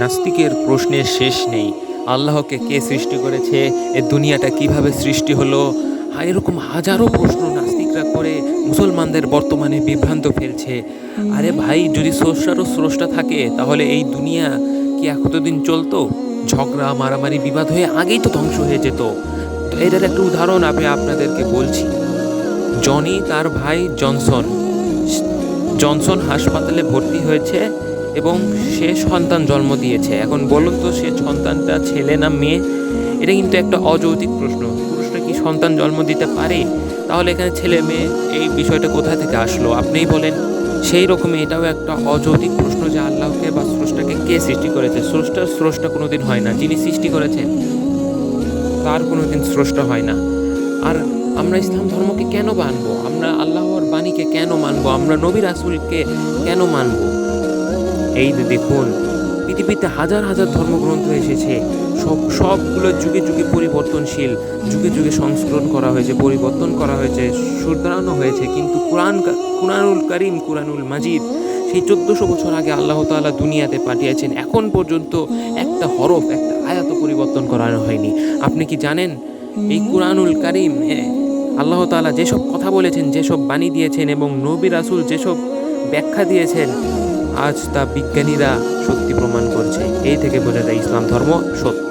নাস্তিকের প্রশ্নের শেষ নেই। আল্লাহকে কে সৃষ্টি করেছে? এ দুনিয়াটা কিভাবে সৃষ্টি হলো? এরকম হাজারো প্রশ্ন নাস্তিকরা করে মুসলমানদের বর্তমানে বিভ্রান্ত ফেলছে। আরে ভাই, যদি স্রষ্টারও স্রষ্টা থাকে তাহলে এই দুনিয়া কি এতদিন চলতো? ঝগড়া, মারামারি, বিবাদ হয়ে আগেই তো ধ্বংস হয়ে যেত। তো এটার একটা উদাহরণ আমি আপনাদেরকে বলছি। জনি তার ভাই জনসন হাসপাতালে ভর্তি হয়েছে এবং সে সন্তান জন্ম দিয়েছে। এখন বলুন তো, সে সন্তানটা ছেলে না মেয়ে? এটা কিন্তু একটা অযৌক্তিক প্রশ্ন। পুরুষরা কি সন্তান জন্ম দিতে পারে? তাহলে এখানে ছেলে মেয়ে এই বিষয়টা কোথা থেকে আসলো আপনিই বলেন। সেই রকমই এটাও একটা অযৌক্তিক প্রশ্ন যে আল্লাহকে বা স্রষ্টাকে কে সৃষ্টি করেছে? স্রষ্টা কোনোদিন হয় না। যিনি সৃষ্টি করেছেন তার কোনোদিন স্রষ্টা হয় না। আর আমরা ইসলাম ধর্মকে কেন মানবো? আমরা আল্লাহর বাণীকে কেন মানবো? আমরা নবী রাসূলকে কেন মানবো? এই যে দেখুন, পৃথিবীতে হাজার হাজার ধর্মগ্রন্থ এসেছে। সবগুলো যুগে যুগে পরিবর্তনশীল। যুগে যুগে সংস্করণ করা হয়েছে, পরিবর্তন করা হয়েছে, শুধরানো হয়েছে। কিন্তু কুরআনুল কারীম, কুরআনুল মাজিদ সেই 1400 বছর আগে আল্লাহ তাআলা দুনিয়াতে পাঠিয়েছেন। এখন পর্যন্ত একটা হরফ, একটা আয়াতও পরিবর্তন করানো হয়নি। আপনি কি জানেন এই কুরআনুল কারীম আল্লাহ তাআলা যেসব কথা বলেছেন, যেসব বাণী দিয়েছেন এবং নবী রাসূল যেসব ব্যাখ্যা দিয়েছেন, আজ তা বিজ্ঞানীরা সত্যি প্রমাণ করছে। এই থেকে বোঝা যায় ইসলাম ধর্ম সত্য।